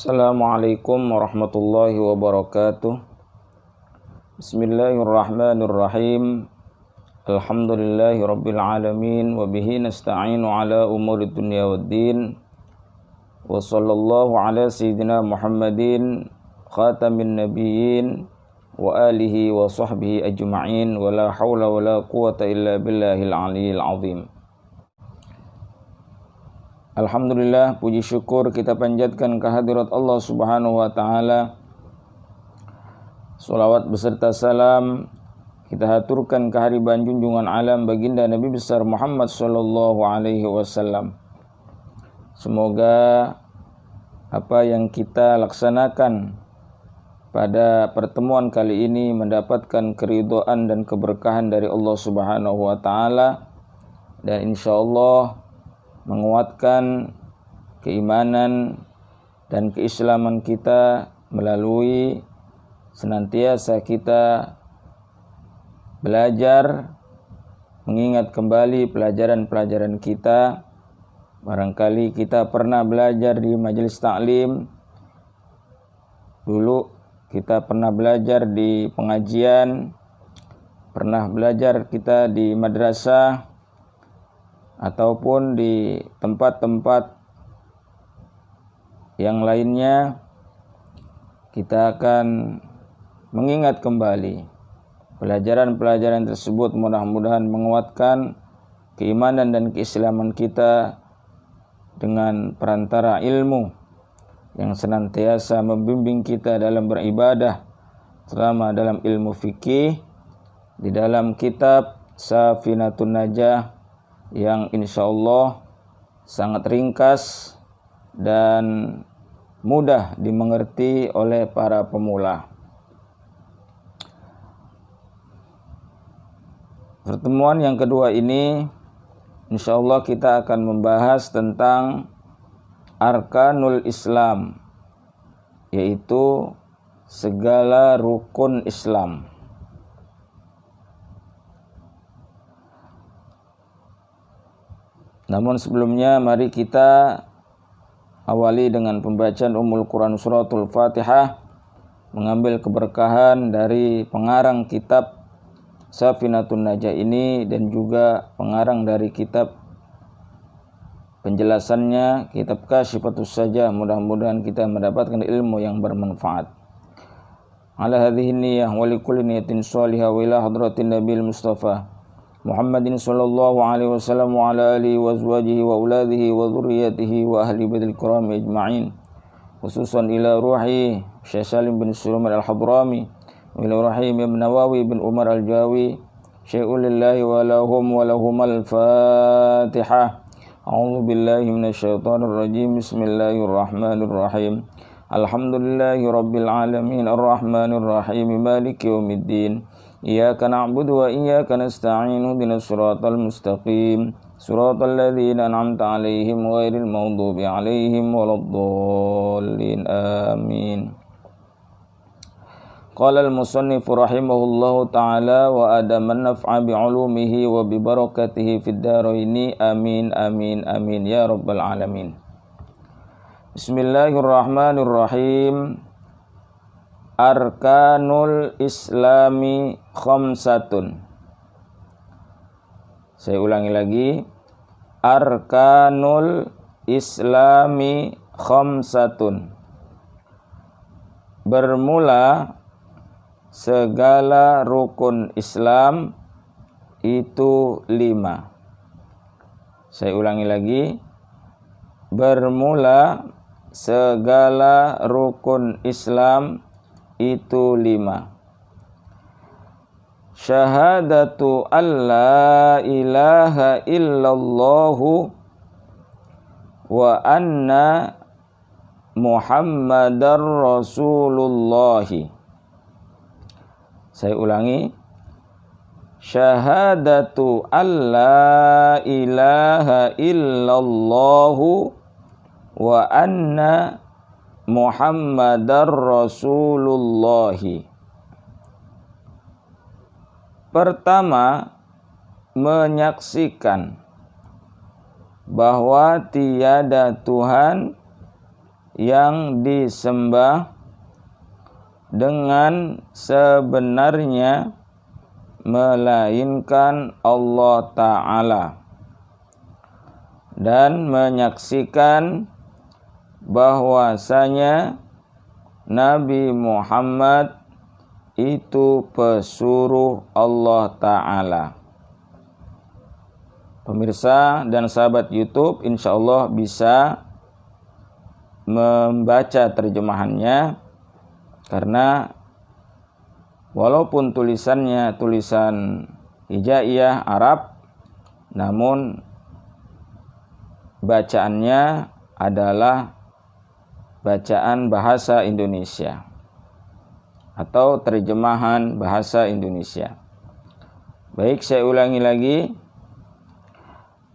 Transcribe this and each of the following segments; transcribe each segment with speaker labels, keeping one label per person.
Speaker 1: Assalamualaikum warahmatullahi wabarakatuh. Bismillahirrahmanirrahim. Alhamdulillahi rabbil alamin. Wabihi nasta'inu ala umuri dunya waddin. Wa sallallahu ala sayyidina Muhammadin khatamin nabiyyin wa alihi wa sahbihi ajma'in. Wa la hawla wa la quwata illa billahil aliyyil azim. Alhamdulillah, puji syukur kita panjatkan kehadirat Allah Subhanahu wa taala. Salawat beserta salam kita haturkan kehadiran junjungan alam baginda Nabi besar Muhammad sallallahu alaihi wasallam. Semoga apa yang kita laksanakan pada pertemuan kali ini mendapatkan keridhaan dan keberkahan dari Allah Subhanahu wa taala, dan insyaallah menguatkan keimanan dan keislaman kita melalui senantiasa kita belajar, mengingat kembali pelajaran-pelajaran kita. Barangkali kita pernah belajar di majelis taklim, dulu kita pernah belajar di pengajian, pernah belajar kita di madrasah, ataupun di tempat-tempat yang lainnya. Kita akan mengingat kembali pelajaran-pelajaran tersebut, mudah-mudahan menguatkan keimanan dan keislaman kita dengan perantara ilmu yang senantiasa membimbing kita dalam beribadah, terutama dalam ilmu fikih, di dalam kitab Safinatun Najah yang insya Allah sangat ringkas dan mudah dimengerti oleh para pemula. Pertemuan yang kedua ini insya Allah kita akan membahas tentang Arkanul Islam, yaitu segala rukun Islam. Namun sebelumnya mari kita awali dengan pembacaan Ummul Quran Suratul Fatihah, mengambil keberkahan dari pengarang kitab Safinatun Najah ini dan juga pengarang dari kitab penjelasannya, kitab Kasyifatus Sajah. Mudah-mudahan kita mendapatkan ilmu yang bermanfaat. Ala hadhihi niyyah wa likulli niyatin shalihah wa ila hadratin Nabil Mustafa Muhammadin sallallahu alaihi wasallam wa ala alihi wa azwajihi wa auladihi wa dhurriyyatihi wa ahli baitil kiram ajma'in, khususan ila ruhi Syekh Salim bin Sulaiman al-Hadrami wa ila ruhi Ibn Nawawi bin Umar al-Jawi, syai'ulillahi wa lahum al-Fatihah. A'udzu billahi minasyaitonir rajim. Bismillahirrahmanirrahim. Alhamdulillahi rabbil alamin arrahmanir rahim maliki yaumiddin. Iyyaka na'budu wa iyyaka nasta'in ihdinas siratal mustaqim siratal ladzina an'amta 'alaihim ghairil maghdubi 'alaihim waladdallin amin. Qala al-musannif rahimahullahu ta'ala wa adaman naf'a bi'ulumihi wa bi barakatihi fid dharaini amin amin amin ya rabbal alamin. Bismillahirrahmanirrahim. Arkanul Islami khamsatun. Saya ulangi lagi. Arkanul Islami khamsatun. Bermula segala rukun Islam itu 5. Saya ulangi lagi. Bermula segala rukun Islam itu 5. Syahadatu alla ilaha illallahu wa anna Muhammadar Rasulullah. Saya ulangi. Syahadatu alla ilaha illallahu wa anna Muhammadar Rasulullah. Pertama, menyaksikan bahwa tiada Tuhan yang disembah dengan sebenarnya melainkan Allah Ta'ala, dan menyaksikan bahwasanya Nabi Muhammad itu pesuruh Allah Ta'ala. Pemirsa dan sahabat YouTube, insya Allah bisa membaca terjemahannya, karena walaupun tulisannya tulisan hijaiyah Arab, namun bacaannya adalah bacaan bahasa Indonesia atau terjemahan bahasa Indonesia. Baik, saya ulangi lagi.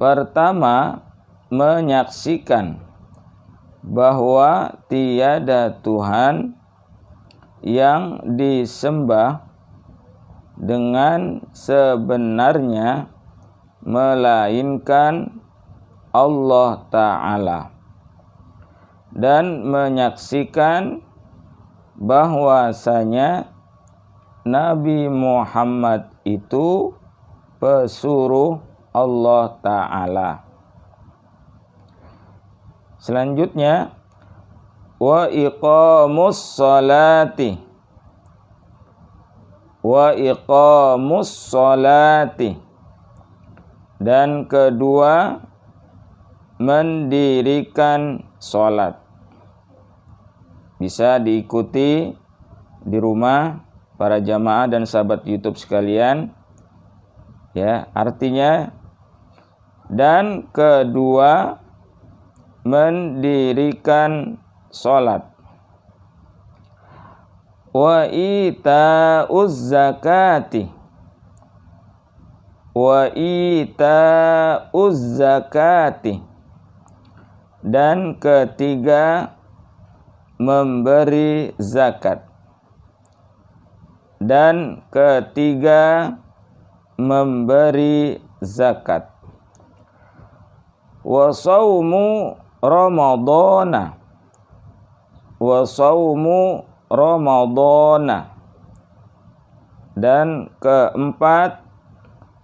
Speaker 1: Pertama, menyaksikan bahwa tiada Tuhan yang disembah dengan sebenarnya melainkan Allah Ta'ala, dan menyaksikan bahwasanya Nabi Muhammad itu pesuruh Allah Ta'ala. Selanjutnya, wa iqamus salati, dan kedua, mendirikan sholat. Bisa diikuti di rumah para jamaah dan sahabat YouTube sekalian, ya, artinya dan kedua, mendirikan sholat. Wa ita'uz zakati, dan ketiga, memberi zakat. Dan ketiga, memberi zakat. Wa saumu Ramadana, dan keempat,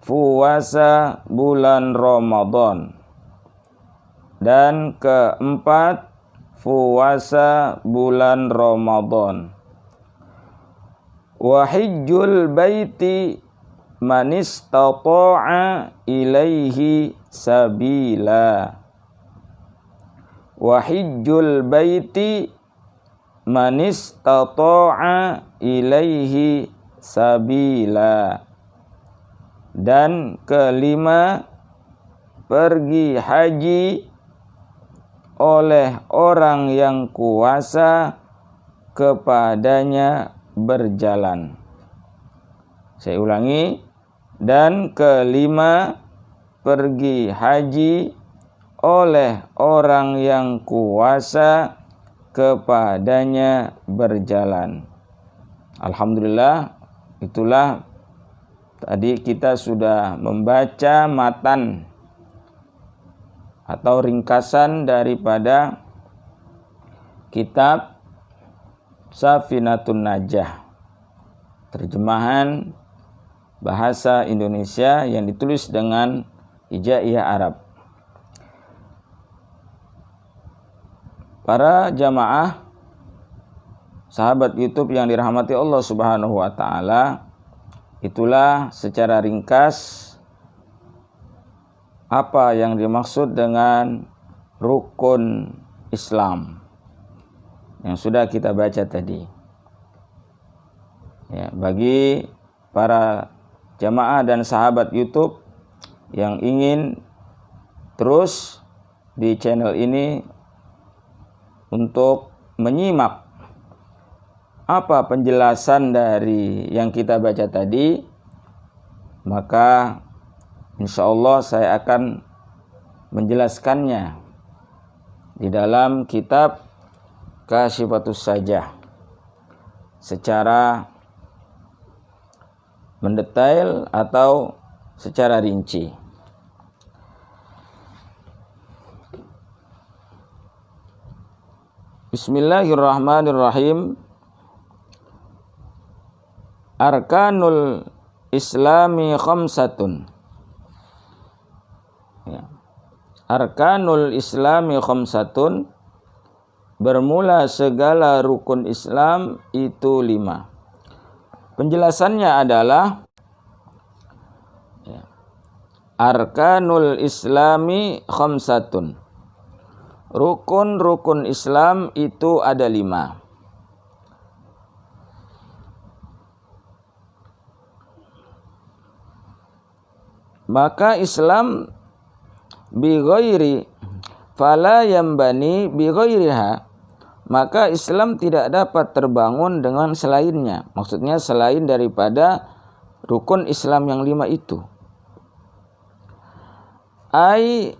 Speaker 1: puasa bulan Ramadan. Dan keempat, puasa bulan Ramadan. Wa hijjul baiti man istata'a ilaihi sabila. Wa hijjul baiti man istata'a ilaihi sabila. Dan kelima, pergi haji oleh orang yang kuasa kepadanya berjalan. Saya ulangi. Dan kelima, pergi haji oleh orang yang kuasa kepadanya berjalan. Alhamdulillah, itulah tadi kita sudah membaca matan atau ringkasan daripada kitab Safinatun Najah, terjemahan bahasa Indonesia yang ditulis dengan hijaiyah Arab. Para jamaah sahabat YouTube yang dirahmati Allah Subhanahu wa taala, itulah secara ringkas apa yang dimaksud dengan rukun Islam yang sudah kita baca tadi. Ya, bagi para jamaah dan sahabat YouTube yang ingin terus di channel ini untuk menyimak apa penjelasan dari yang kita baca tadi, maka insya Allah saya akan menjelaskannya di dalam kitab Kasyifatus Sajah secara mendetail atau secara rinci. Bismillahirrahmanirrahim. Arkanul Islami khamsatun. Ya. Arkanul Islami khamsatun. Bermula segala rukun Islam itu 5. Penjelasannya adalah Arkanul Islami khamsatun. Rukun-rukun Islam itu ada 5. Maka Islam bi ghairi fala yambani bi ghairiha, maka Islam tidak dapat terbangun dengan selainnya. Maksudnya selain daripada rukun Islam yang 5 itu. Ai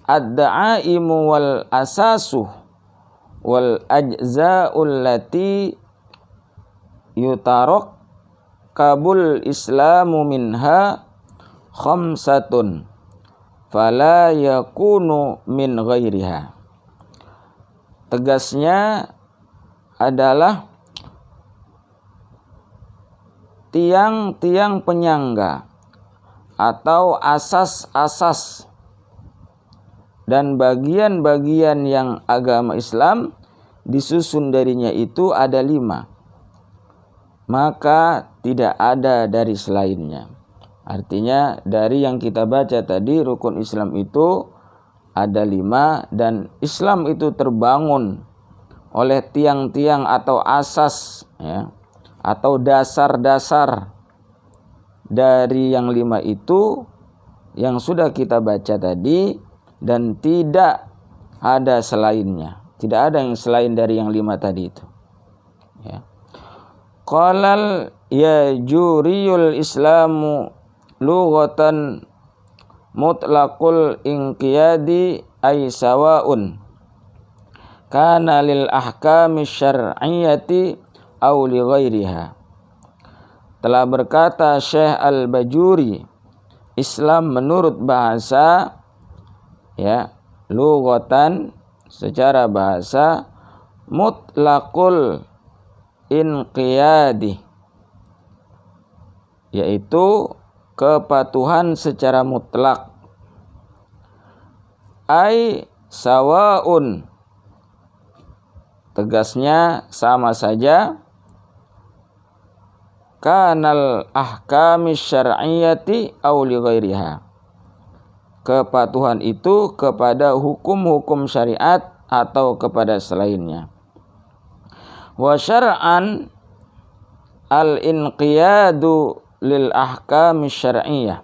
Speaker 1: ad-da'aimu wal asasu wal ajza'ul lati yutarok kabul Islamu minha khamsatun fala yakunu min ghairiha. Tegasnya adalah tiang-tiang penyangga atau asas-asas dan bagian-bagian yang agama Islam disusun darinya itu ada 5. Maka tidak ada dari selainnya. Artinya dari yang kita baca tadi, rukun Islam itu ada 5 dan Islam itu terbangun oleh tiang-tiang atau asas, ya, atau dasar-dasar dari yang 5 itu yang sudah kita baca tadi, dan tidak ada selainnya. Tidak ada yang selain dari yang 5 tadi itu. Ya. Qalal ya juriyul Islamu lughatan mutlaqul inqiyadi ay sawaun kana lil ahkami syar'iyyati aw li ghairiha. Telah berkata Syekh Al-Bajuri, Islam menurut bahasa, ya, lughatan secara bahasa, mutlaqul inqiyadi, yaitu kepatuhan secara mutlak. Ai sawaun, tegasnya sama saja, kanal ahkami syar'iyyati aw li ghairiha, kepatuhan itu kepada hukum-hukum syariat atau kepada selainnya. Wa syar'an al-inqiyadu lil ahkami syar'iyyah,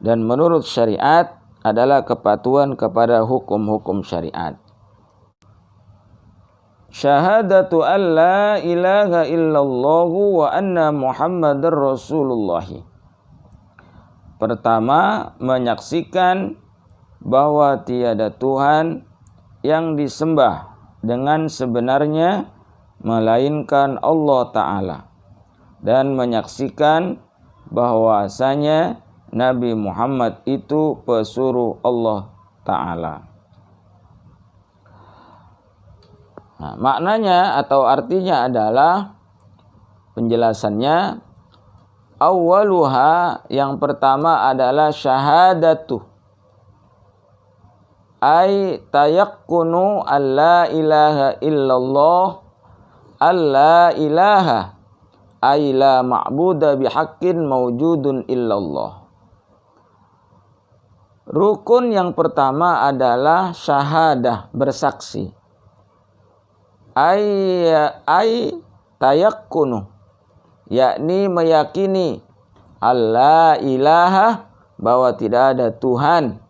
Speaker 1: dan menurut syariat adalah kepatuhan kepada hukum-hukum syariat. Syahadatu an la ilaha illallah wa anna Muhammadar Rasulullah. Pertama, menyaksikan bahwa tiada Tuhan yang disembah dengan sebenarnya melainkan Allah Ta'ala, dan menyaksikan bahwasanya Nabi Muhammad itu pesuruh Allah Ta'ala. Nah, maknanya atau artinya adalah, penjelasannya, awwaluha, yang pertama adalah syahadatu, ay tayakkunu alla ilaha illallah, alla ilaha ay la ma'buda bihaqqin mawjudun illallah. Rukun yang pertama adalah syahadah, bersaksi. Ay tayakkunu, yakni meyakini alla ilaha, bahwa tidak ada Tuhan,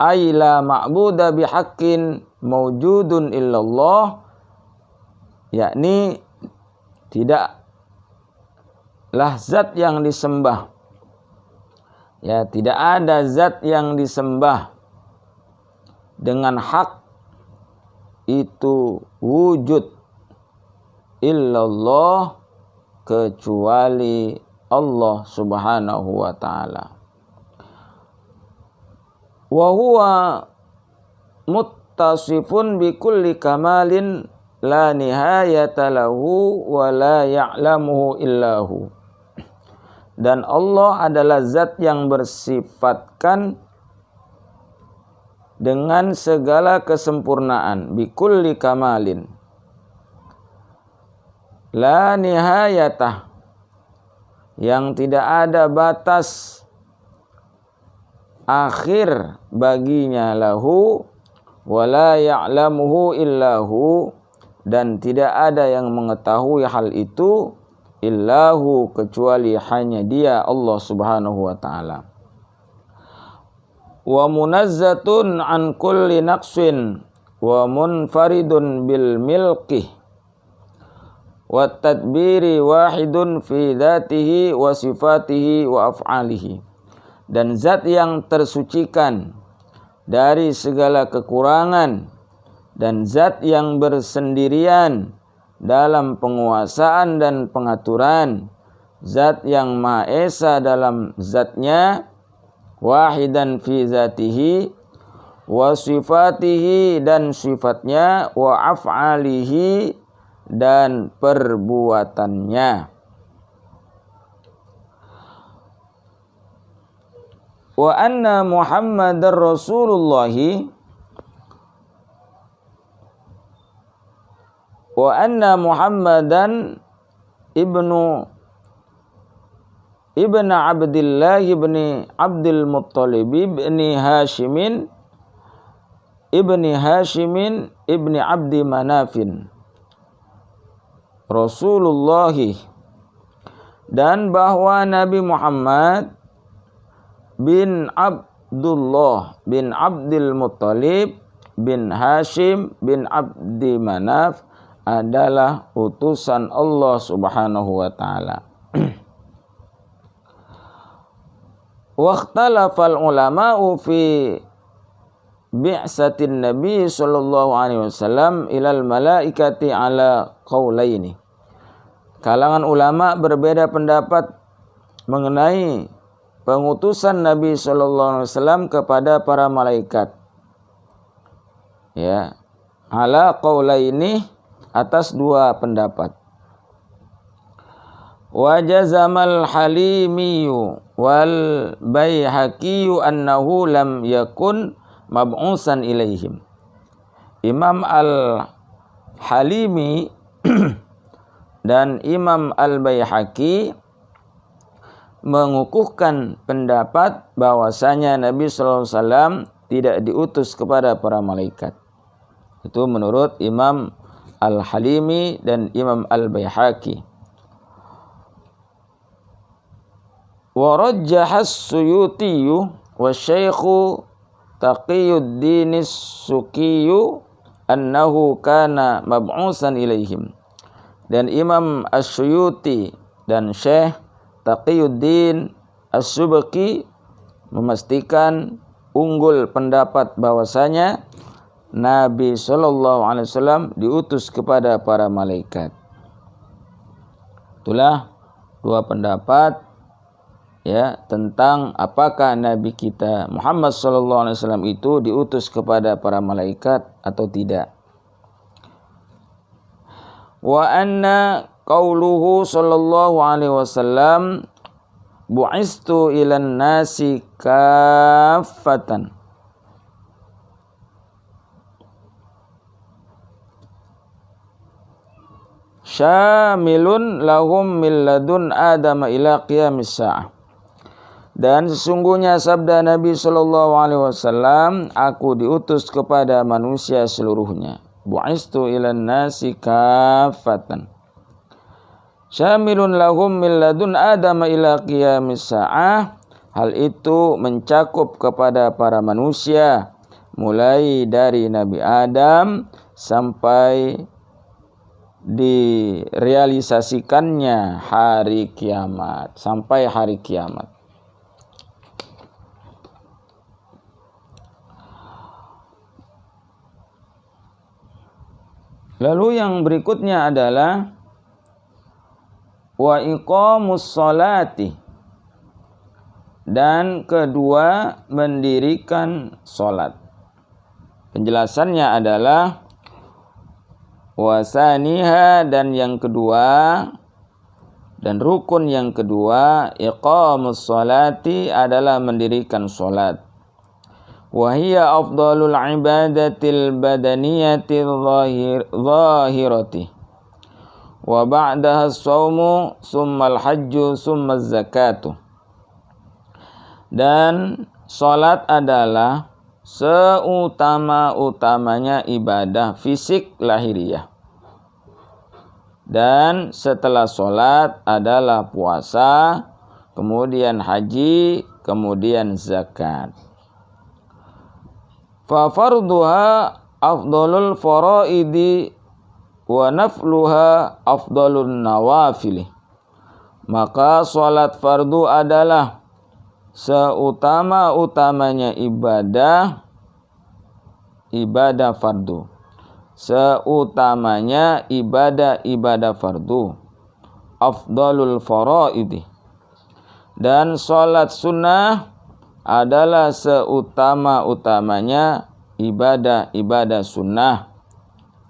Speaker 1: ay la ma'buda bihaqqin mawjudun illallah, yakni tidaklah zat yang disembah, ya, tidak ada zat yang disembah dengan hak itu wujud illallah, kecuali Allah Subhanahu wa ta'ala. Wa huwa muttasifun bi kulli kamalin la nihayata lahu wa la ya'lamuhu illahu. Dan Allah adalah zat yang bersifatkan dengan segala kesempurnaan, bi kulli kamalin la nihayatah, yang tidak ada batas akhir baginya, lahu wala ya'lamuhu illahu, dan tidak ada yang mengetahui hal itu illahu, kecuali hanya Dia, Allah Subhanahu wa taala. Wa munazzatun an kulli naqsin wa munfaridun bil milki wa tadbiri wahidun fi dzatihi wa sifatihi wa af'alihi. Dan zat yang tersucikan dari segala kekurangan, dan zat yang bersendirian dalam penguasaan dan pengaturan, zat yang Maha Esa dalam zatnya, wahidan fi zatihi wa sifatihi, dan sifatnya, wa af'alihi, dan perbuatannya. Wa anna Muhammadar Rasulullahi wa anna Muhammadan ibnu Abdillah ibni Abdul Muttalib ibni Hashimin ibni Abdi Manafin Rasulullahi, dan bahwa Nabi Muhammad bin Abdullah bin Abdul Muttalib bin Hashim bin Abdi Manaf adalah utusan Allah Subhanahu wa taala. Waqtalafal ulama'u fi bi'satin Nabi sallallahu alaihi wasallam ilal malaikati ala qaulaini. Kalangan ulama berbeda pendapat mengenai pengutusan Nabi sallallahu alaihi wasallam kepada para malaikat. Ya, ala qaulaini, atas dua pendapat. Wa jazamal Halimiyu wal Baihaqi annahu lam yakun mab'usan ilaihim. Imam Al-Halimi dan Imam Al-Baihaqi mengukuhkan pendapat bahwasanya Nabi sallallahu alaihi wasallam tidak diutus kepada para malaikat. Itu menurut Imam Al-Halimi dan Imam Al-Baihaqi. Wa rajjaha as-Suyuti wa Syaikh Taqiyuddin as-Suki annahu kana mab'usan ilaihim. Dan Imam As-Suyuti dan Syekh Taqiyuddin As-Subki memastikan unggul pendapat bahwasanya Nabi sallallahu alaihi wasallam diutus kepada para malaikat. Itulah dua pendapat ya tentang apakah Nabi kita Muhammad sallallahu alaihi wasallam itu diutus kepada para malaikat atau tidak. Wa anna qauluhu sallallahu alaihi wasallam bu'istu ilan nasi kaffatan, syamilun lahum min ladun Adam ila qiyamis sa'ah. Dan sesungguhnya sabda Nabi sallallahu alaihi wasallam, aku diutus kepada manusia seluruhnya. Bu'istu ilan nasi kaffatan, syamilun lahum min ladun Adam ila qiyamis sa'ah. Hal itu mencakup kepada para manusia mulai dari Nabi Adam sampai direalisasikannya hari kiamat, sampai hari kiamat. Lalu yang berikutnya adalah wa iqamus sholati, dan kedua mendirikan sholat. Penjelasannya adalah wasaniha, dan yang kedua, dan rukun yang kedua, iqamus sholati adalah mendirikan sholat. Wahia afdalul ibadatil badaniyatil zahirati. Wa ba'daha as-sawmu summal hajju summal zakatu. Dan sholat adalah seutama-utamanya ibadah fisik lahiriah. Dan setelah sholat adalah puasa, kemudian haji, kemudian zakat. Fa farduha afdalul faraidi wa nafluha afdalun nawafili. Maka sholat fardu adalah seutama-utamanya ibadah fardu. Seutamanya ibadah fardu. Afdalul faraidi. Dan sholat sunnah adalah seutama-utamanya ibadah sunnah,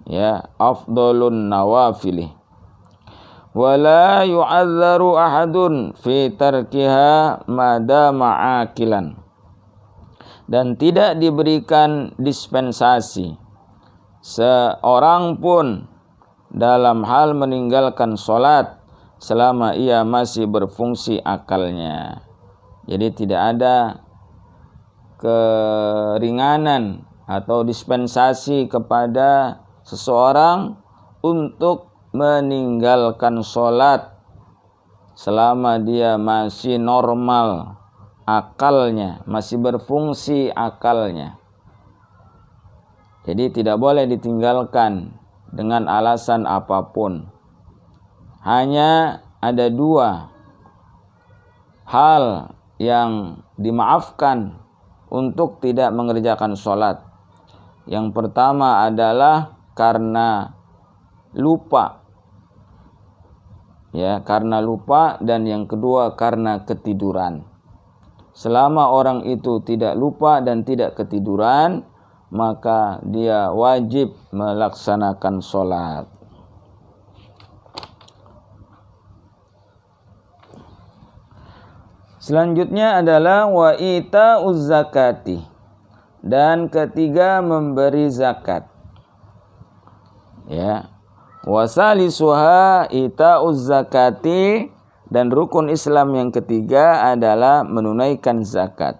Speaker 1: ya, afdalun nawafili. Wala yu'adzaru ahadun fi tarkiha madama akilan. Dan tidak diberikan dispensasi seorang pun dalam hal meninggalkan sholat selama ia masih berfungsi akalnya. Jadi tidak ada keringanan atau dispensasi kepada seseorang untuk meninggalkan sholat selama dia masih normal akalnya, masih berfungsi akalnya. Jadi tidak boleh ditinggalkan dengan alasan apapun. Hanya ada dua hal yang dimaafkan untuk tidak mengerjakan sholat. Yang pertama adalah karena lupa, ya, karena lupa, dan yang kedua karena ketiduran. Selama orang itu tidak lupa dan tidak ketiduran, maka dia wajib melaksanakan sholat. Selanjutnya adalah wa ita'uz zakati. Dan ketiga, memberi zakat. Ya. Wa salisuha ita'uz zakati, dan rukun Islam yang ketiga adalah menunaikan zakat.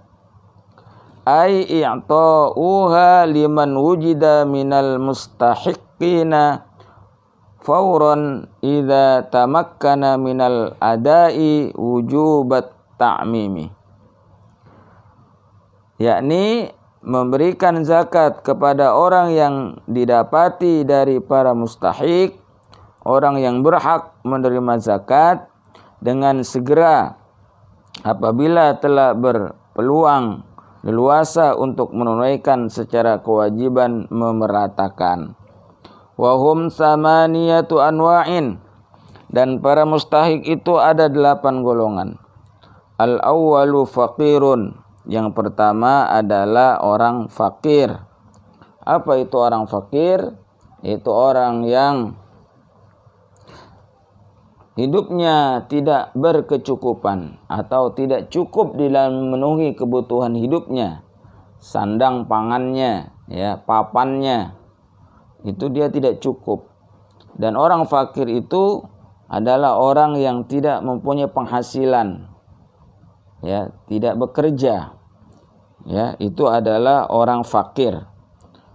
Speaker 1: Ai i'ta'uha liman wujida minal mustahiqqina fawran idza tamakkana minal adai wujubat ta'mimi. Yakni memberikan zakat kepada orang yang didapati dari para mustahik, orang yang berhak menerima zakat, dengan segera apabila telah berpeluang leluasa untuk menunaikan secara kewajiban memeratakan. Wahum samaniyatu anwa'in, dan para mustahik itu ada 8 golongan. Al-awwalu faqirun, yang pertama adalah orang fakir. Apa itu orang fakir? Itu orang yang hidupnya tidak berkecukupan atau tidak cukup dalam memenuhi kebutuhan hidupnya. Sandang pangannya, ya, papannya, itu dia tidak cukup. Dan orang fakir itu adalah orang yang tidak mempunyai penghasilan, ya, tidak bekerja, ya, itu adalah orang fakir.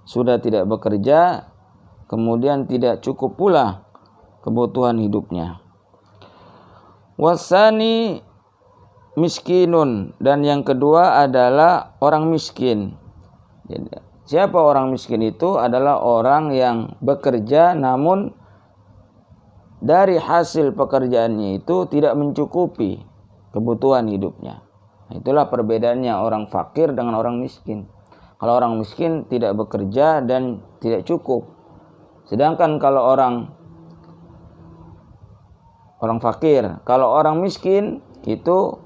Speaker 1: Sudah tidak bekerja, kemudian tidak cukup pula kebutuhan hidupnya. Wasani miskinun, dan yang kedua adalah orang miskin. Jadi, siapa orang miskin itu? Adalah orang yang bekerja namun dari hasil pekerjaannya itu tidak mencukupi kebutuhan hidupnya. Itulah perbedaannya orang fakir dengan orang miskin. Kalau orang miskin tidak bekerja dan tidak cukup. Sedangkan kalau orang fakir, kalau orang miskin itu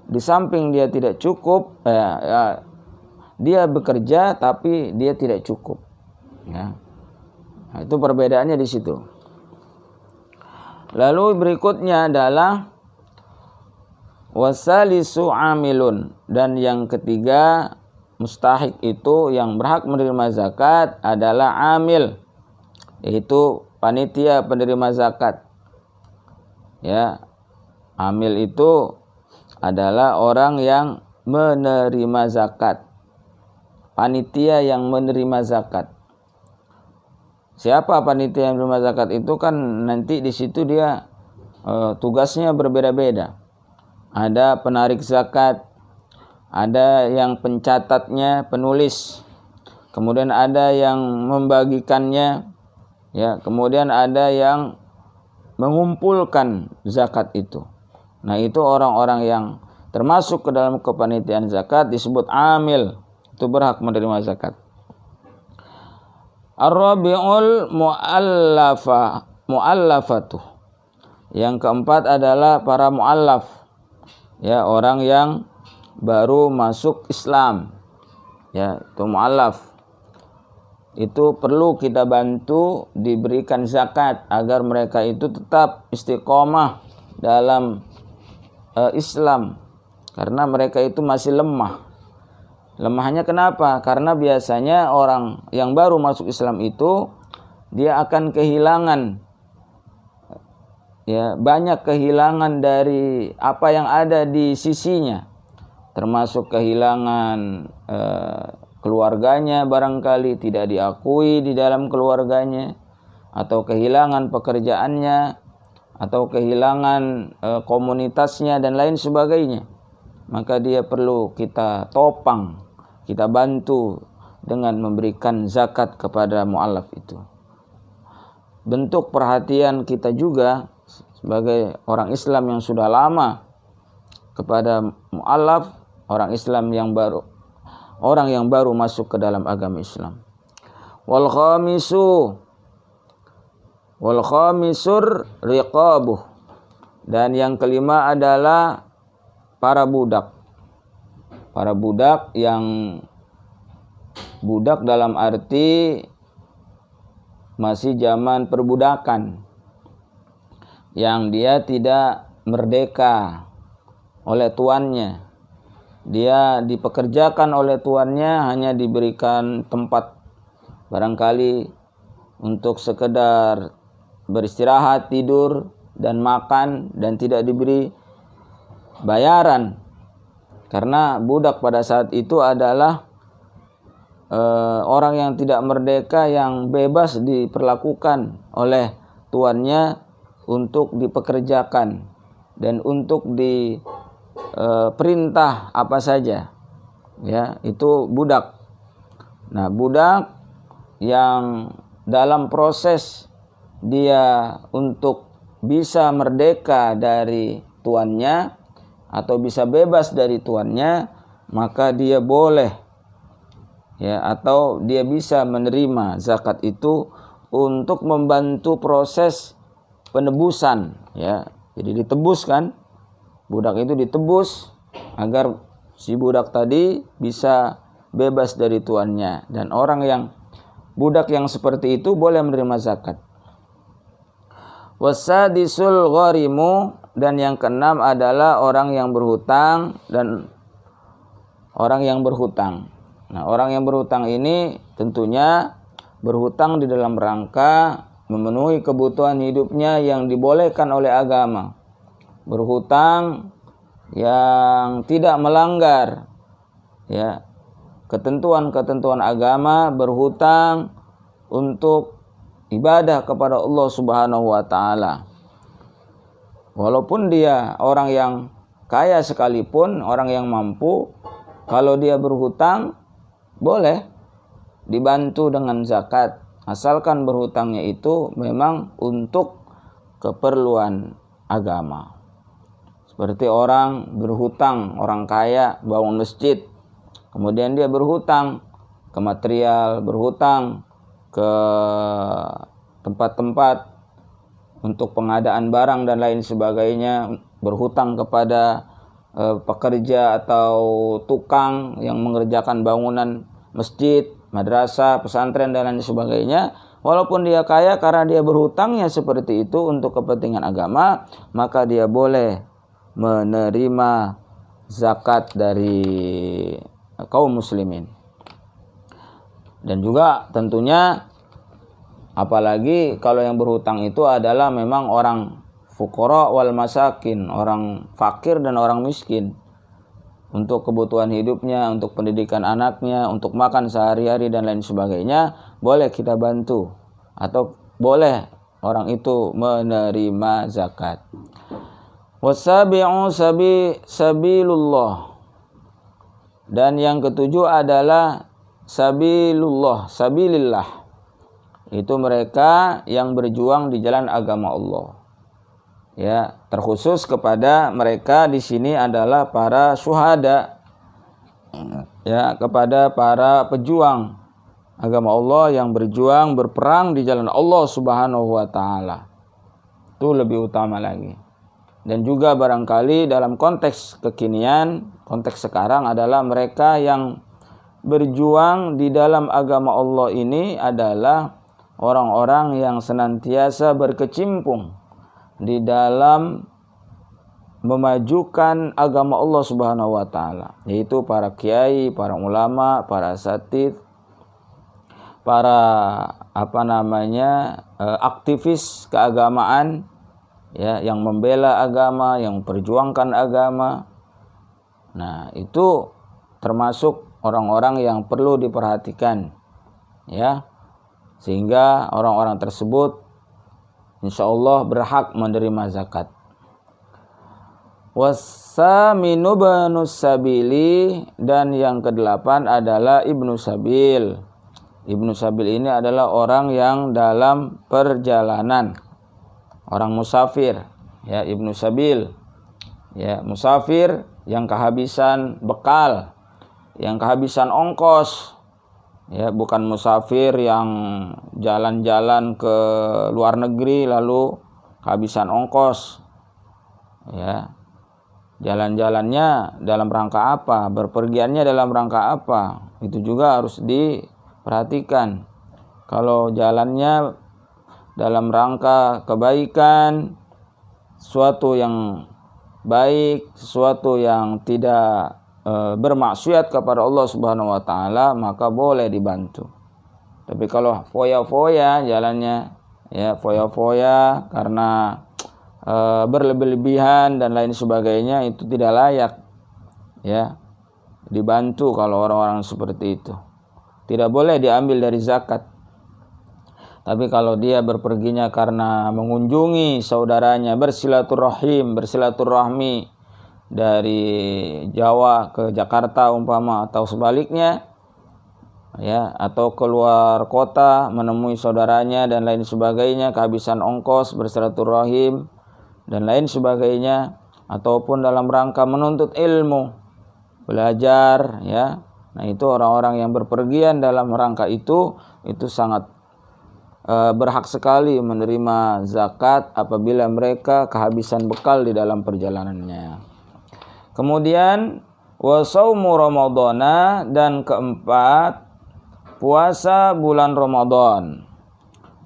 Speaker 1: di samping dia tidak cukup, dia bekerja tapi dia tidak cukup. Ya. Nah, itu perbedaannya di situ. Lalu berikutnya adalah wasalisu amilun, dan yang ketiga mustahik itu yang berhak menerima zakat adalah amil, yaitu panitia penerima zakat. Ya, amil itu adalah orang yang menerima zakat, panitia yang menerima zakat. Siapa panitia yang menerima zakat itu kan nanti di situ dia tugasnya berbeda-beda. Ada penarik zakat, ada yang pencatatnya, penulis, kemudian ada yang membagikannya, ya, kemudian ada yang mengumpulkan zakat itu. Nah, itu orang-orang yang termasuk ke dalam kepanitiaan zakat disebut amil, itu berhak menerima zakat. Ar-rabi'ul mu'allafatu. Yang keempat adalah para mu'allaf. Ya, orang yang baru masuk Islam. Ya, itu mu'allaf. Itu perlu kita bantu diberikan zakat agar mereka itu tetap istiqomah dalam Islam. Karena mereka itu masih lemah. Lemahnya kenapa? Karena biasanya orang yang baru masuk Islam itu dia akan kehilangan, ya, banyak kehilangan dari apa yang ada di sisinya, termasuk kehilangan keluarganya, barangkali tidak diakui di dalam keluarganya, atau kehilangan pekerjaannya, atau kehilangan komunitasnya dan lain sebagainya. Maka dia perlu kita topang, kita bantu dengan memberikan zakat kepada mu'allaf itu. Bentuk perhatian kita juga sebagai orang Islam yang sudah lama kepada mu'allaf, orang Islam yang baru, orang yang baru masuk ke dalam agama Islam. Wal khamisur riqabuh, dan yang kelima adalah para budak. Para budak yang budak dalam arti masih zaman perbudakan, yang dia tidak merdeka oleh tuannya. Dia dipekerjakan oleh tuannya, hanya diberikan tempat barangkali untuk sekedar beristirahat, tidur, dan makan, dan tidak diberi bayaran. Karena budak pada saat itu adalah orang yang tidak merdeka, yang bebas diperlakukan oleh tuannya untuk dipekerjakan dan untuk diperintah apa saja. Ya, itu budak. Nah, budak yang dalam proses dia untuk bisa merdeka dari tuannya atau bisa bebas dari tuannya, maka dia boleh, ya, atau dia bisa menerima zakat itu untuk membantu proses penebusan, ya. Jadi ditebus kan, budak itu ditebus agar si budak tadi bisa bebas dari tuannya. Dan orang yang budak yang seperti itu boleh menerima zakat. Wasadisul gharimu, dan yang keenam adalah orang yang berhutang dan orang yang berhutang. Nah, orang yang berhutang ini tentunya berhutang di dalam rangka memenuhi kebutuhan hidupnya yang dibolehkan oleh agama. Berhutang yang tidak melanggar, ya, ketentuan-ketentuan agama, berhutang untuk ibadah kepada Allah Subhanahu wa taala. Walaupun dia orang yang kaya sekalipun, orang yang mampu, kalau dia berhutang boleh dibantu dengan zakat, asalkan berhutangnya itu memang untuk keperluan agama. Seperti orang berhutang, orang kaya bangun masjid, kemudian dia berhutang ke material, berhutang ke tempat-tempat untuk pengadaan barang dan lain sebagainya, berhutang kepada pekerja atau tukang yang mengerjakan bangunan masjid, madrasah, pesantren dan lain sebagainya, walaupun dia kaya karena dia berhutangnya seperti itu untuk kepentingan agama, maka dia boleh menerima zakat dari kaum muslimin. Dan juga tentunya apalagi kalau yang berhutang itu adalah memang orang fuqara wal masakin, orang fakir dan orang miskin, untuk kebutuhan hidupnya, untuk pendidikan anaknya, untuk makan sehari-hari dan lain sebagainya, boleh kita bantu atau boleh orang itu menerima zakat. Wasabi'u sabilullah. Dan yang ketujuh adalah sabilillah. Itu mereka yang berjuang di jalan agama Allah. Ya, terkhusus kepada mereka di sini adalah para syuhada. Ya, kepada para pejuang agama Allah yang berjuang berperang di jalan Allah Subhanahu wa taala. Itu lebih utama lagi. Dan juga barangkali dalam konteks kekinian, konteks sekarang adalah mereka yang berjuang di dalam agama Allah ini adalah orang-orang yang senantiasa berkecimpung di dalam memajukan agama Allah Subhanahu wa taala, yaitu para kiai, para ulama, para asatidz, para aktivis keagamaan, ya, yang membela agama, yang perjuangkan agama. Nah, itu termasuk orang-orang yang perlu diperhatikan, ya, sehingga orang-orang tersebut insyaallah berhak menerima zakat. Wasaminu banus sabili, dan yang kedelapan adalah ibnu sabil. Ibnu sabil ini adalah orang yang dalam perjalanan, orang musafir, ya, ibnu sabil, ya, musafir yang kehabisan bekal, yang kehabisan ongkos, ya, bukan musafir yang jalan-jalan ke luar negeri lalu kehabisan ongkos, ya. Jalan-jalannya dalam rangka apa, berpergiannya dalam rangka apa, itu juga harus diperhatikan. Kalau jalannya dalam rangka kebaikan, sesuatu yang baik, sesuatu yang tidak bermaksiat kepada Allah Subhanahu wa taala, maka boleh dibantu. Tapi kalau foya-foya jalannya, ya, foya-foya karena berlebih-lebihan dan lain sebagainya, itu tidak layak, ya, dibantu. Kalau orang-orang seperti itu tidak boleh diambil dari zakat. Tapi kalau dia berperginya karena mengunjungi saudaranya, bersilaturahmi dari Jawa ke Jakarta umpama, atau sebaliknya, ya, atau keluar kota menemui saudaranya dan lain sebagainya, kehabisan ongkos bersilaturahim dan lain sebagainya, ataupun dalam rangka menuntut ilmu, belajar, ya. Nah, itu orang-orang yang berpergian dalam rangka itu sangat berhak sekali menerima zakat apabila mereka kehabisan bekal di dalam perjalanannya. Kemudian wasaumu ramadhana, dan keempat, puasa bulan Ramadan.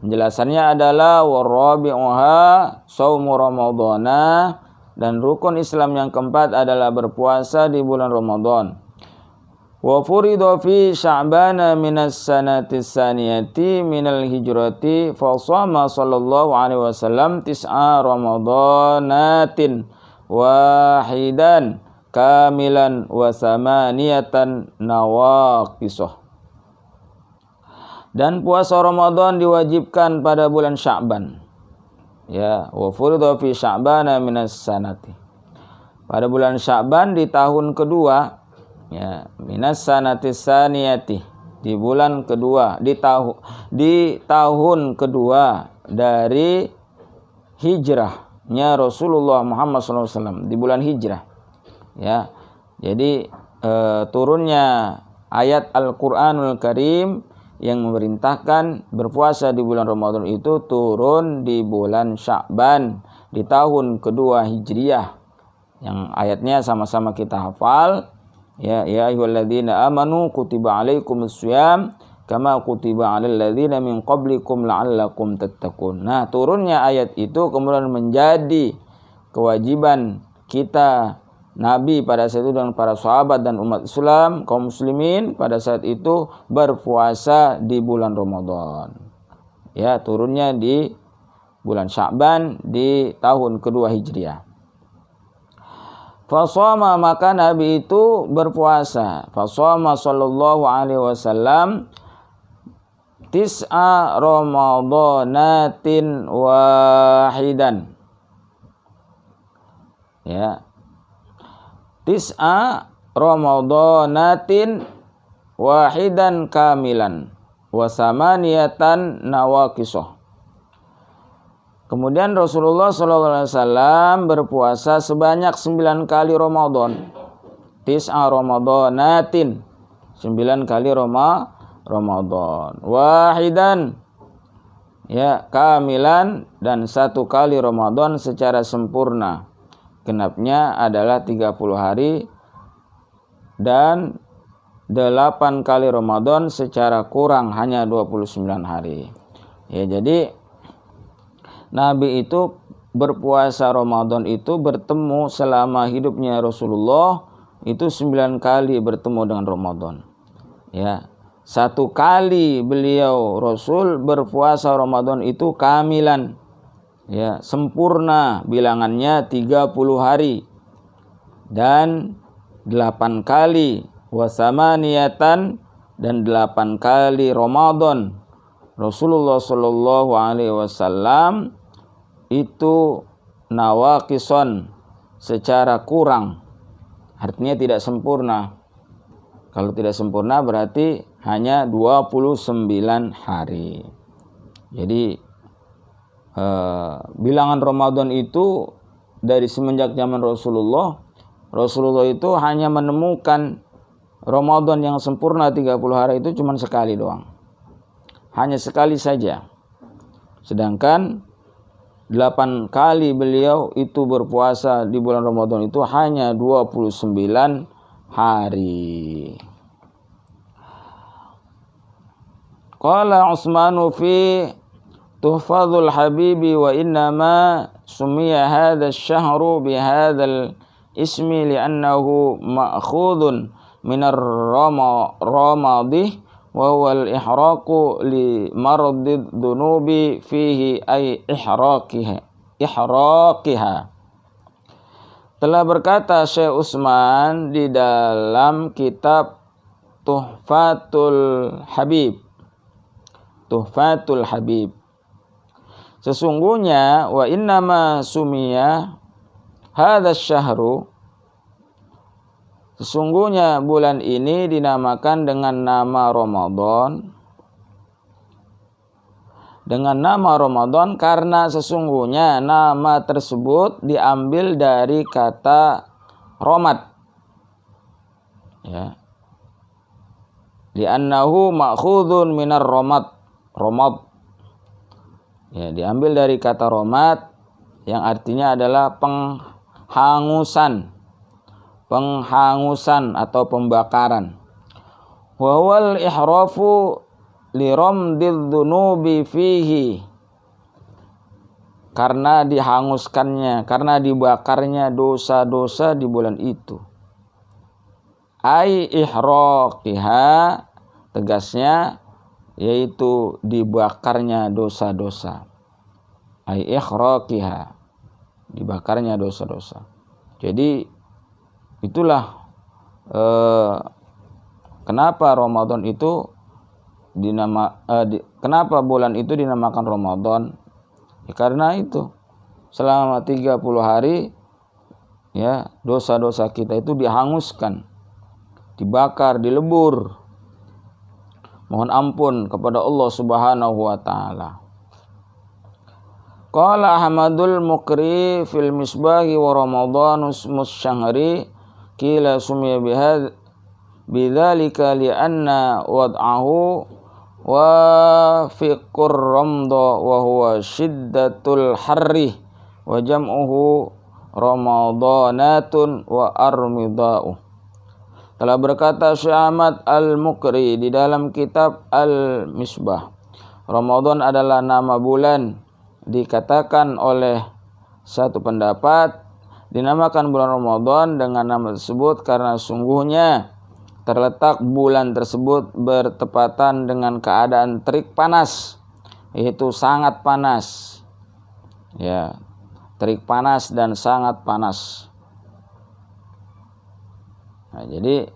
Speaker 1: Penjelasannya adalah warabi'uha saumu ramadhana, dan rukun Islam yang keempat adalah berpuasa di bulan Ramadan. Wa furida fi Sya'bana minas sanati tsaniyati minal hijrati fa shama sallallahu alaihi wasallam tis'a ramadhanatin wahidan kamilan wa samaniyatan nawaqisah. Dan puasa Ramadan diwajibkan pada bulan Sya'ban, ya, wa furida fi Sya'bana minas sanati, pada bulan Sya'ban di tahun kedua, ya, minas sanati tsaniyati, di bulan kedua, di tahun kedua dari hijrahnya Rasulullah Muhammad SAW, di bulan hijrah, ya. Jadi turunnya ayat Al-Qur'anul Karim yang memerintahkan berpuasa di bulan Ramadan itu turun di bulan Sya'ban di tahun kedua Hijriyah, yang ayatnya sama-sama kita hafal. Ya ayyuhalladzina amanu kutiba alaikumussyam kama kutiba 'alal ladzina min qablikum la'allakum tattaqun. Nah, turunnya ayat itu kemudian menjadi kewajiban kita, Nabi pada saat itu dan para sahabat dan umat Islam, kaum muslimin pada saat itu berpuasa di bulan Ramadan. Ya, turunnya di bulan Sya'ban di tahun kedua Hijriah. Fasoma, maka Nabi itu berpuasa. Fasoma sallallahu alaihi wasallam tis'a ramadhanatin wahidan. Ya. Tis'a ramadhanatin wahidan kamilan wa samaniyatan nawaqisah. Kemudian Rasulullah SAW berpuasa sebanyak 9 kali Ramadan. Tis'a ramadhanatin, 9 kali Ramadan. Wahidan, ya, kamilan, dan 1 kali Ramadan secara sempurna. Genapnya adalah 30 hari dan 8 kali Ramadan secara kurang hanya 29 hari. Ya, jadi Nabi itu berpuasa Ramadan itu bertemu selama hidupnya Rasulullah itu 9 kali bertemu dengan Ramadan. Ya, 1 kali beliau Rasul berpuasa Ramadan itu kamilan. Ya, sempurna, bilangannya 30 hari dan 8 kali wasamaniyatan, dan 8 kali Ramadan. Rasulullah Shallallahu Alaihi Wasallam itu nawaqison, secara kurang, artinya tidak sempurna. Kalau tidak sempurna berarti hanya 29 hari. Jadi bilangan Ramadan itu dari semenjak zaman Rasulullah itu hanya menemukan Ramadan yang sempurna 30 hari itu cuma sekali doang. Hanya sekali saja. Sedangkan 8 kali beliau itu berpuasa di bulan Ramadan itu hanya 29 hari. Qala Utsmanu fi Tuhfadhul Habibi wa innama sumiya hadha asy-syahru bihadzal ismi li'annahu ma'khudun minar ramadih wa huwa al-ihraqu li mardid dhunubi fihi ay ihraqiha. Telah berkata Syekh Utsman di dalam kitab Tuhfatul Habib, sesungguhnya wa innama sumiya hadha syahru, sesungguhnya bulan ini dinamakan dengan nama Ramadan, karena sesungguhnya nama tersebut diambil dari kata romad, ya, li'annahu ma'khudun minar romad, ya, diambil dari kata romad yang artinya adalah penghangusan atau pembakaran. Wa wal ihrafu li ramdidz dzunubi fihi, karena dihanguskannya, karena dibakarnya dosa-dosa di bulan itu. Ai ihraqiha, tegasnya yaitu dibakarnya dosa-dosa. Ai ihraqiha, dibakarnya dosa-dosa. Jadi itulah kenapa Ramadan itu kenapa bulan itu dinamakan Ramadan? Ya, karena itu selama 30 hari, ya, dosa-dosa kita itu dihanguskan, dibakar, dilebur. Mohon ampun kepada Allah Subhanahu wa taala. Qala Ahmadul Muqri fil Misbahi wa Ramadanus musyahri qila sumiya bidzalika li'anna wad'ahu wa fiqur ramda wa huwa shiddatul harri wa jam'uhu Ramadanatun wa armidau. Telah berkata Syekh Ahmad Al-Mukri di dalam kitab Al-Misbah, Ramadan adalah nama bulan. Dikatakan oleh satu pendapat dinamakan bulan Ramadan dengan nama tersebut karena sungguhnya terletak bulan tersebut bertepatan dengan keadaan terik panas, yaitu sangat panas. Ya, terik panas dan sangat panas. Nah, jadi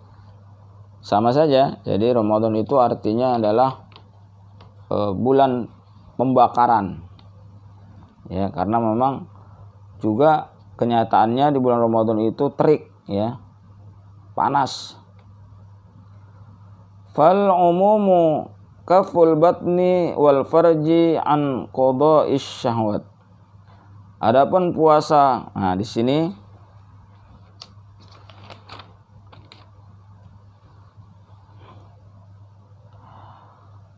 Speaker 1: sama saja. Jadi Ramadan itu artinya adalah bulan pembakaran. Ya, karena memang juga kenyataannya di bulan Ramadan itu terik, ya. Panas. Fal umumu kaful batni wal farji an qada'is syahwat. Adapun puasa, nah di sini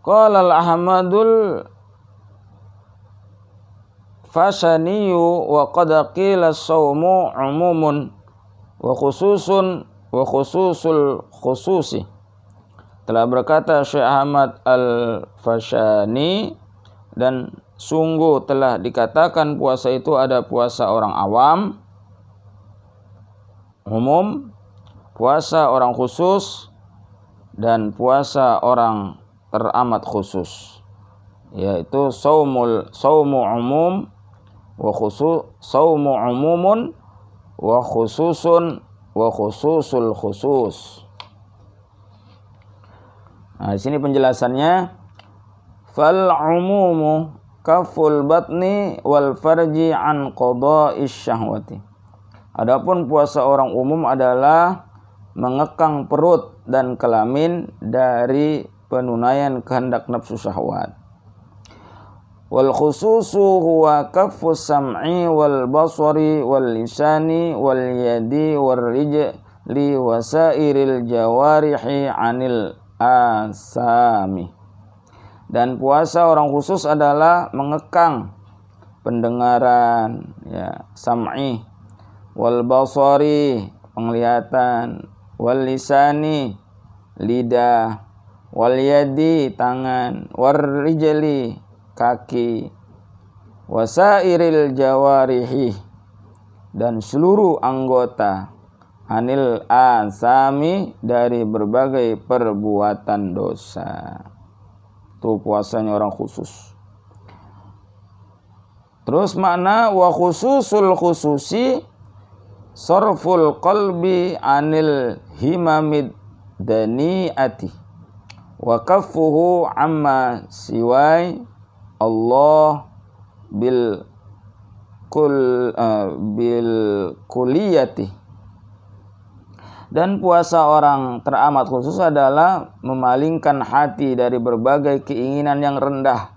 Speaker 1: qala al-Ahmadul Fasaniyu wa qad qila as-sawmu umumun wa khususun wa khususul khususi. Telah berkata Syekh Ahmad Al-Fashani, dan sungguh telah dikatakan puasa itu ada puasa orang awam, umum, puasa orang khusus, dan puasa orang teramat khusus, yaitu saumu umum wa khusus, saumu umumun wa khususun wa khususul khusus. Nah, di sini penjelasannya, fal umumu kaful batni wal farji an qada'is syahwati. Adapun puasa orang umum adalah mengekang perut dan kelamin dari penunaian kehendak nafsu syahwat. Wal khususu huwa kaffu sam'i wal basari wal lisani wal yadi wal rijli wa sairil jawarihi anil asami. Dan puasa orang khusus adalah mengekang pendengaran, ya, sam'i, wal basari, penglihatan, wal lisani, lidah, wal yadi, tangan, war rijli, kaki, wasairil jawarihi, dan seluruh anggota, anil asami, dari berbagai perbuatan dosa. Itu puasanya orang khusus. Terus makna wa khususul khususi sarful qalbi anil himamid dani'ati wa kaffuhu amma siwai Allah bil kuliyati. Dan puasa orang teramat khusus adalah memalingkan hati dari berbagai keinginan yang rendah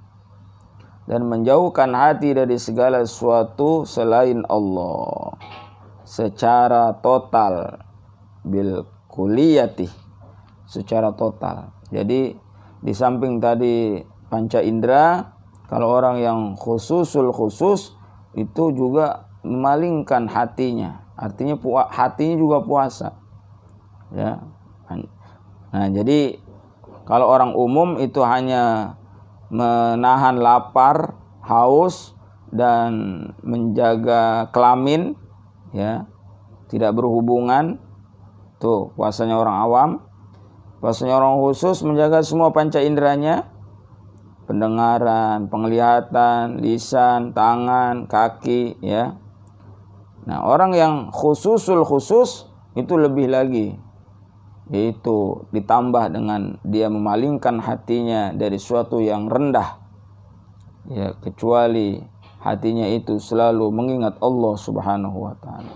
Speaker 1: dan menjauhkan hati dari segala sesuatu selain Allah secara total, bil kuliyati, secara total. Jadi di samping tadi panca indera, kalau orang yang khususul khusus itu juga memalingkan hatinya, artinya hatinya juga puasa, ya. Nah, jadi kalau orang umum itu hanya menahan lapar, haus, dan menjaga kelamin, ya, tidak berhubungan, tuh puasanya orang awam. Puasanya orang khusus menjaga semua panca inderanya, pendengaran, penglihatan, lisan, tangan, kaki, ya. Nah, orang yang khususul khusus itu lebih lagi, yaitu ditambah dengan dia memalingkan hatinya dari suatu yang rendah, ya, kecuali hatinya itu selalu mengingat Allah Subhanahu wa ta'ala.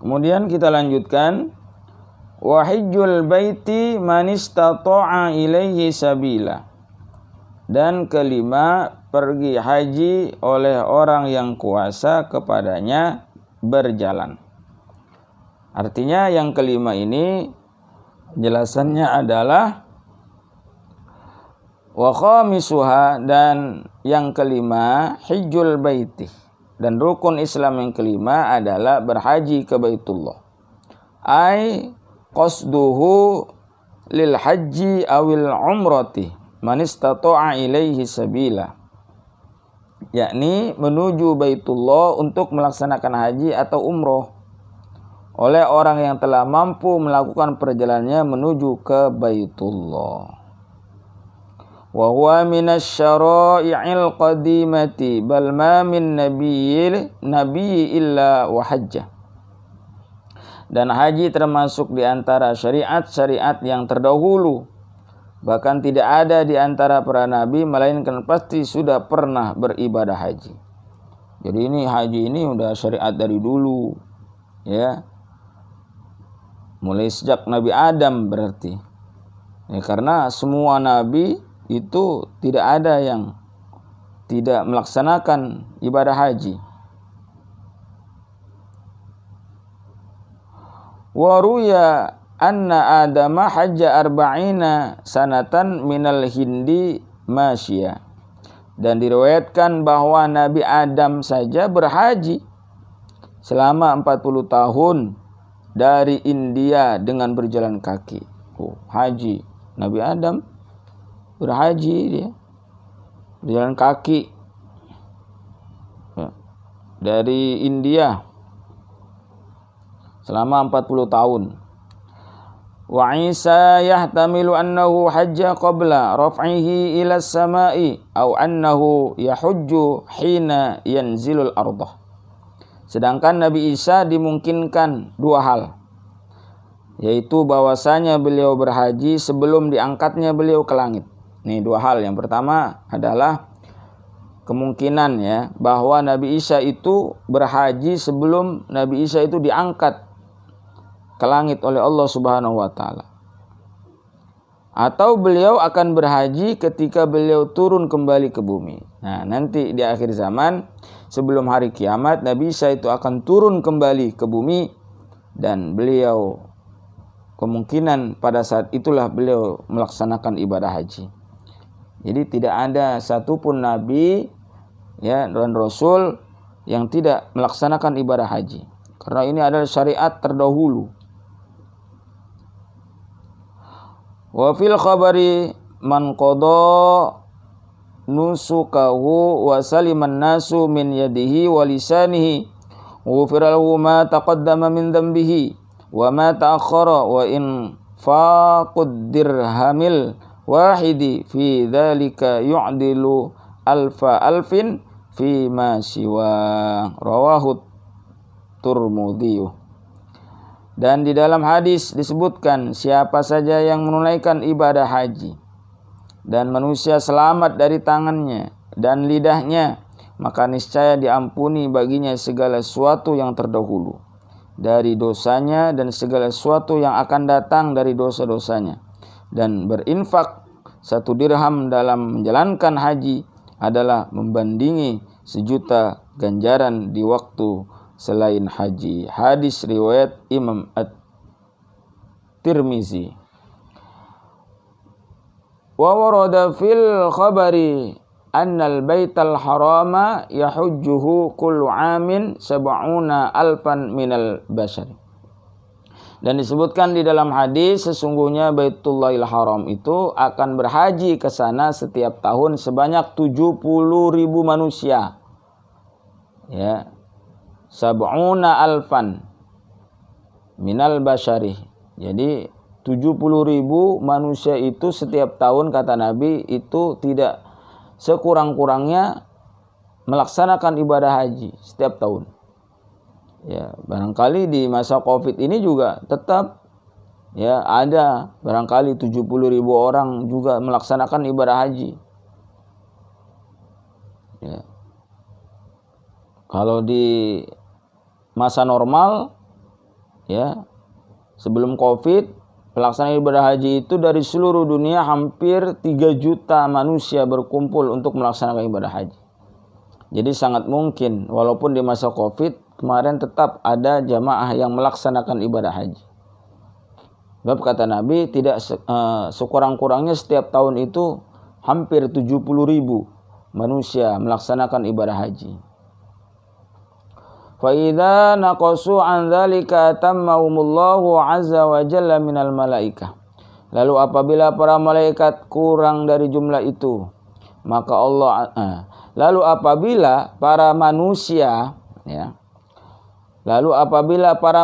Speaker 1: Kemudian kita lanjutkan, wa hajjul baiti man istata'a ilaihi sabila. Dan kelima, pergi haji oleh orang yang kuasa kepadanya berjalan. Artinya yang kelima ini jelasannya adalah wa khamisuha, dan yang kelima hijjul baiti, dan rukun Islam yang kelima adalah berhaji ke Baitullah. Ai qasduhu lil haji awil umrati man istata'a ilaihi sabila, yakni menuju Baitullah untuk melaksanakan haji atau umroh oleh orang yang telah mampu melakukan perjalanannya menuju ke Baitullah. Wa huwa minasy syara'i'il qadimati bal ma min nabiyyi illa wa hajjah. Dan haji termasuk di antara syariat-syariat yang terdahulu, bahkan tidak ada di antara para nabi melainkan pasti sudah pernah beribadah haji. Jadi ini haji ini udah syariat dari dulu, ya, mulai sejak Nabi Adam berarti, ya, karena semua nabi itu tidak ada yang tidak melaksanakan ibadah haji. Wa ruya anna adama hajja arba'ina sanatan minal hindi masya, dan diriwayatkan bahwa Nabi Adam saja berhaji selama 40 tahun dari India dengan berjalan kaki. Haji Nabi Adam berhaji, dia berjalan kaki dari India selama 40 tahun. Wa Isa yahtamilu annahu hajja qabla raf'ihi ila as-sama'i aw annahu yahujju hina yanzilul ardah. Sedangkan Nabi Isa dimungkinkan dua hal, yaitu bahwasanya beliau berhaji sebelum diangkatnya beliau ke langit. Ini dua hal. Yang pertama adalah kemungkinan, ya, bahwa Nabi Isa itu berhaji sebelum Nabi Isa itu diangkat ke langit oleh Allah Subhanahu wa taala. Atau beliau akan berhaji ketika beliau turun kembali ke bumi. Nah, nanti di akhir zaman sebelum hari kiamat Nabi Isa itu akan turun kembali ke bumi, dan beliau kemungkinan pada saat itulah beliau melaksanakan ibadah haji. Jadi tidak ada satupun nabi, ya, dan rasul yang tidak melaksanakan ibadah haji, karena ini adalah syariat terdahulu. Wa fil khabari man qada nusukahu wa saliman nasu min yadihi wa lisanihi ghufira lahu ma taqaddama min dhanbihi wa ma ta'akhkhara wa in faqud dirhamil wahidi fi dzalika yu'dilu alfa alfin fi ma siwa, rawahu Tirmidzi. Dan di dalam hadis disebutkan siapa saja yang menunaikan ibadah haji dan manusia selamat dari tangannya dan lidahnya, maka niscaya diampuni baginya segala sesuatu yang terdahulu dari dosanya dan segala sesuatu yang akan datang dari dosa-dosanya. Dan berinfak 1 dirham dalam menjalankan haji adalah membandingi 1.000.000 ganjaran di waktu selain haji. Hadis riwayat Imam At-Tirmizi. Wa warada fil khabari annal baital harama yahujjuhu kullu amin 70,000 minal bashari. Dan disebutkan di dalam hadis sesungguhnya Baitullahil Haram itu akan berhaji ke sana setiap tahun sebanyak 70.000 manusia. Ya. 70,000 minal bashari. Jadi 70.000 manusia itu setiap tahun, kata Nabi, itu tidak sekurang-kurangnya melaksanakan ibadah haji setiap tahun. Ya, barangkali di masa Covid ini juga tetap, ya, ada barangkali 70.000 orang juga melaksanakan ibadah haji. Ya. Kalau di masa normal, ya, sebelum Covid pelaksanaan ibadah haji itu dari seluruh dunia hampir 3 juta manusia berkumpul untuk melaksanakan ibadah haji. Jadi sangat mungkin walaupun di masa Covid kemarin tetap ada jamaah yang melaksanakan ibadah haji. Sebab kata Nabi tidak sekurang-kurangnya setiap tahun itu hampir 70.000 manusia melaksanakan ibadah haji. Fa idza naqasu an dzalika tammahumullahu azza wa jalla minal malaikah. Lalu apabila para malaikat kurang dari jumlah itu, maka lalu apabila para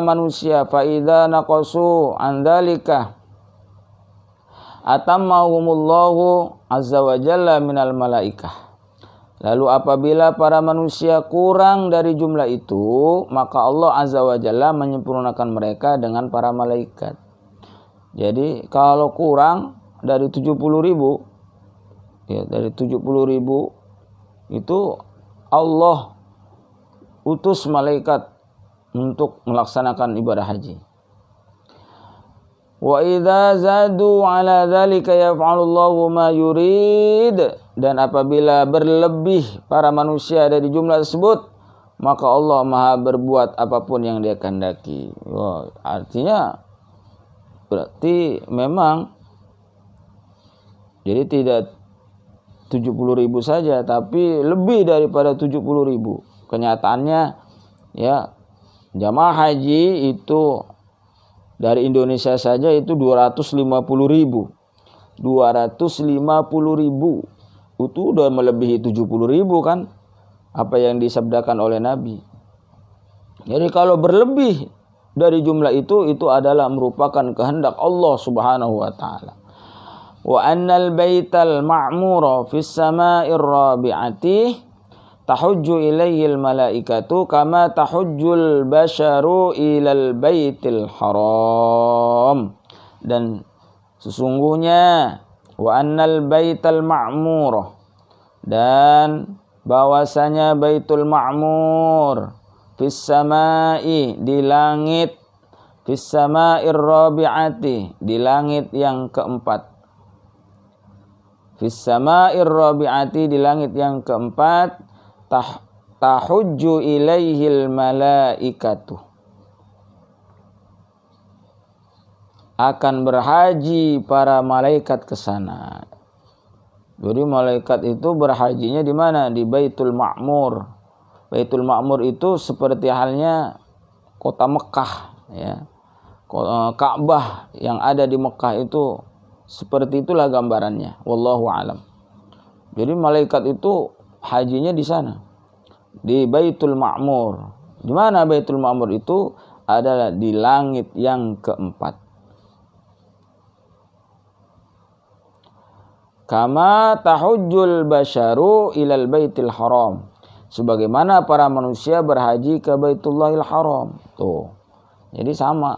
Speaker 1: manusia fa idza naqasu an dzalika atammahumullahu azza wa jalla minal malaikah. Lalu apabila para manusia kurang dari jumlah itu, maka Allah azza wa jalla menyempurnakan mereka dengan para malaikat. Jadi kalau kurang dari 70.000, ya dari 70.000 itu Allah utus malaikat untuk melaksanakan ibadah haji. Wa idza zadu ala dzalika yaf'alullahu ma yurid, dan apabila berlebih para manusia dari jumlah tersebut, maka Allah Maha berbuat apapun yang Dia kehendaki. Artinya berarti memang jadi tidak 70.000 saja, tapi lebih daripada 70.000. Kenyataannya ya, jamaah haji itu dari Indonesia saja itu 250.000. 250.000 itu udah melebihi 70.000 kan apa yang disabdakan oleh Nabi. Jadi kalau berlebih dari jumlah itu adalah merupakan kehendak Allah Subhanahu wa taala. Wa annal baital ma'mura fis sama'ir rabi'ati tahujju ilaihil malaikatu kama tahujjul basharu ilal baitil haram. Dan sesungguhnya wa annal baital ma'mur, dan bahwasanya baitul ma'mur fis samai, di langit, fis sama'ir rabi'ati, di langit yang keempat, fis sama'ir rabi'ati, di langit yang keempat, tahujju ilaihil malaikatu, akan berhaji para malaikat ke sana. Jadi malaikat itu berhajinya di mana? Di Baitul Ma'mur. Baitul Ma'mur itu seperti halnya kota Mekah, ya. Ka'bah yang ada di Mekah itu seperti itulah gambarannya. Wallahu a'lam. Jadi malaikat itu hajinya di sana, di Baitul Ma'mur. Di mana Baitul Ma'mur itu? Adalah di langit yang keempat. Kama tahujjul basyaru ilal baitil haram, sebagaimana para manusia berhaji ke Baitullahil Haram. Tuh. Jadi sama.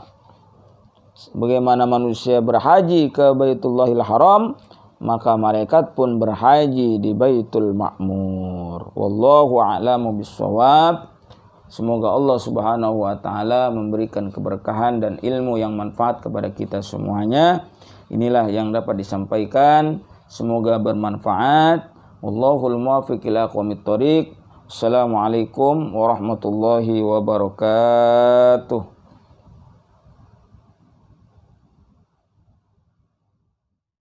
Speaker 1: Bagaimana manusia berhaji ke Baitullahil Haram, maka malaikat pun berhaji di Baitul Ma'mur. Wallahu a'lamu bissawab. Semoga Allah Subhanahu wa taala memberikan keberkahan dan ilmu yang manfaat kepada kita semuanya. Inilah yang dapat disampaikan. Semoga bermanfaat. Wallahul muwaffiq ila aqwamit thoriq. Assalamualaikum warahmatullahi wabarakatuh.